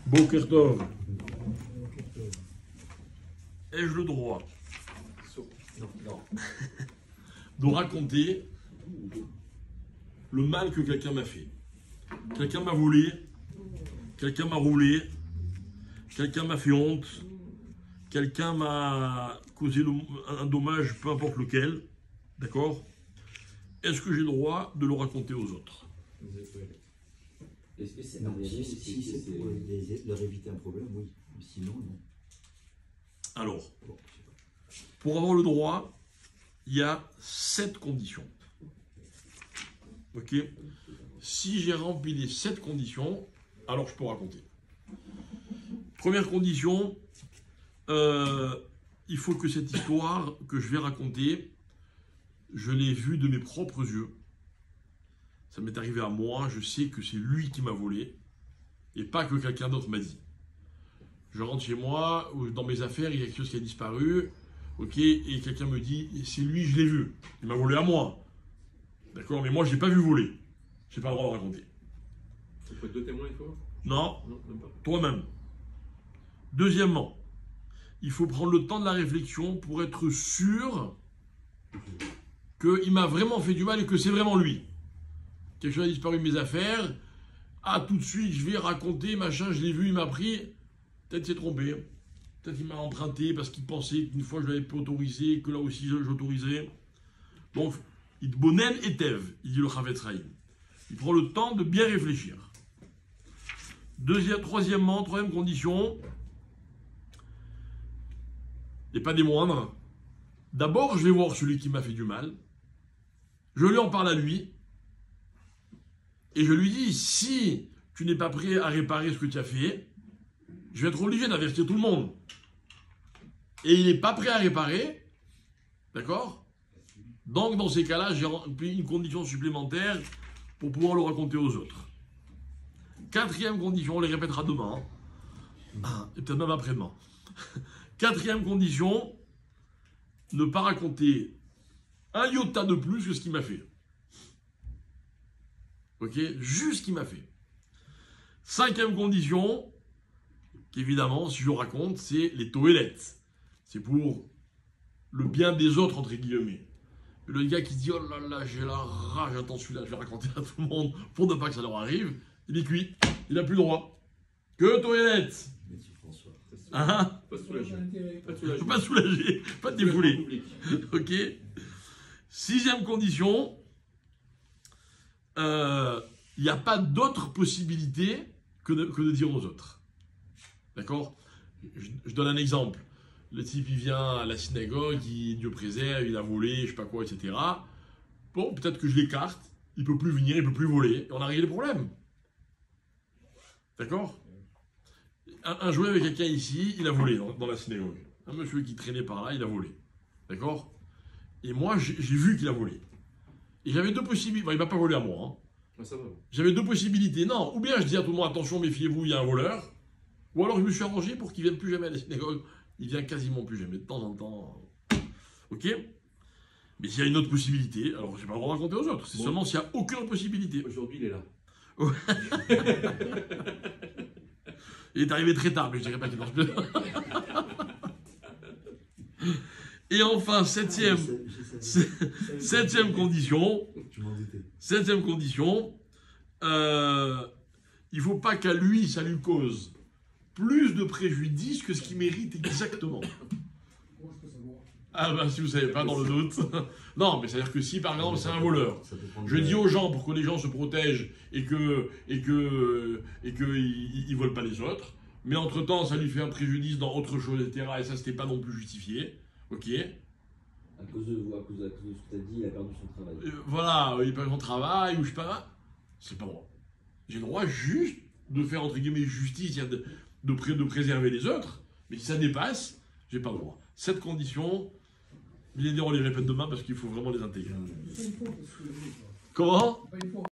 Boker Tov. Ai-je le droit de raconter le mal que quelqu'un m'a fait? Quelqu'un m'a volé, quelqu'un m'a roulé, quelqu'un m'a fait honte, quelqu'un m'a causé un dommage, peu importe lequel, d'accord? Est-ce que j'ai le droit de le raconter aux autres? Est-ce que c'est non, si c'est pour leur éviter un problème, oui. Sinon, non. Alors, Bon, pour avoir le droit, il y a 7 conditions. Ok? Si j'ai rempli les 7 conditions, alors je peux raconter. Première condition, il faut que cette histoire que je vais raconter, je l'ai vue de mes propres yeux. Ça m'est arrivé à moi, je sais que c'est lui qui m'a volé, et pas que quelqu'un d'autre m'a dit. Je rentre chez moi, ou dans mes affaires, il y a quelque chose qui a disparu, ok, et quelqu'un me dit, c'est lui, je l'ai vu, il m'a volé à moi. D'accord, mais moi je ne l'ai pas vu voler. Je n'ai pas le droit de raconter. Il faut être deux témoins, il faut? Non, Non, même pas. toi-même. Deuxièmement, il faut prendre le temps de la réflexion pour être sûr qu'il m'a vraiment fait du mal et que c'est vraiment lui. Quelque chose a disparu de mes affaires, ah tout de suite je vais raconter, machin, je l'ai vu, il m'a pris, peut-être s'est trompé, peut-être qu'il m'a emprunté parce qu'il pensait qu'une fois je l'avais pas autorisé, que là aussi j'autorisais. Donc, il bonen et tev, il dit le Chavetz Chaim. Il prend le temps de bien réfléchir. Troisième condition, et pas des moindres, d'abord je vais voir celui qui m'a fait du mal, je lui en parle à lui, et je lui dis, si tu n'es pas prêt à réparer ce que tu as fait, je vais être obligé d'avertir tout le monde. Et il n'est pas prêt à réparer, d'accord? Donc dans ces cas-là, j'ai rempli une condition supplémentaire pour pouvoir le raconter aux autres. Quatrième condition, on les répétera demain, et peut-être même après-demain. Quatrième condition, ne pas raconter un iota de plus que ce qu'il m'a fait. Ok? Juste ce qu'il m'a fait. Cinquième condition, qu'évidemment, si je raconte, c'est les toilettes. C'est pour le bien des autres, entre guillemets. Le gars qui se dit, oh là là, j'ai la rage, attends celui-là, je vais raconter à tout le monde pour ne pas que ça leur arrive. Il est cuit, il n'a plus le droit. Que toilettes? Merci François. Hein? Pas soulagé. Pas Je soulagé. peux pas soulager, pas te défouler. Ok? Sixième condition, il n'y a pas d'autre possibilité que de dire aux autres. D'accord? Je donne un exemple. Le type, il vient à la synagogue, Dieu préserve, il a volé, je sais pas quoi, etc. Bon, peut-être que je l'écarte, il peut plus venir, il peut plus voler, et on a réglé le problème. D'accord? Un jouet avec quelqu'un ici, il a volé dans la synagogue. Un monsieur qui traînait par là, il a volé. D'accord? Et moi, j'ai vu qu'il a volé. Et j'avais deux possibilités. Bon, il ne m'a pas volé à moi. Hein. Ah, ça va. J'avais deux possibilités. Non, ou bien je dis à tout le monde, attention, méfiez-vous, il y a un voleur. Ou alors je me suis arrangé pour qu'il ne vienne plus jamais à la synagogue. Il vient quasiment plus jamais, de temps en temps. Ok? Mais s'il y a une autre possibilité, alors je n'ai pas le droit de raconter aux autres. C'est seulement s'il n'y a aucune autre possibilité. Aujourd'hui, il est là. Il est arrivé très tard, mais je dirais pas qu'il marche plus. Et enfin, septième condition, Tu m'en doutais. septième condition, il ne faut pas qu'à lui, ça lui cause plus de préjudice que ce qu'il mérite exactement. Ah ben si vous ne savez pas, dans le doute. Non, mais c'est-à-dire que si par exemple c'est un voleur, je dis aux gens pour que les gens se protègent et qu'ils ne volent pas les autres, mais entre-temps ça lui fait un préjudice dans autre chose, etc. Et ça c'était pas non plus justifié. Ok. À cause de ce que tu as dit, il a perdu son travail. Voilà, il perd son travail ou je sais pas. C'est pas moi. J'ai le droit juste de faire entre guillemets justice, de préserver les autres, mais si ça dépasse, j'ai pas le droit. Cette condition, on les répète demain parce qu'il faut vraiment les intégrer. Comment ?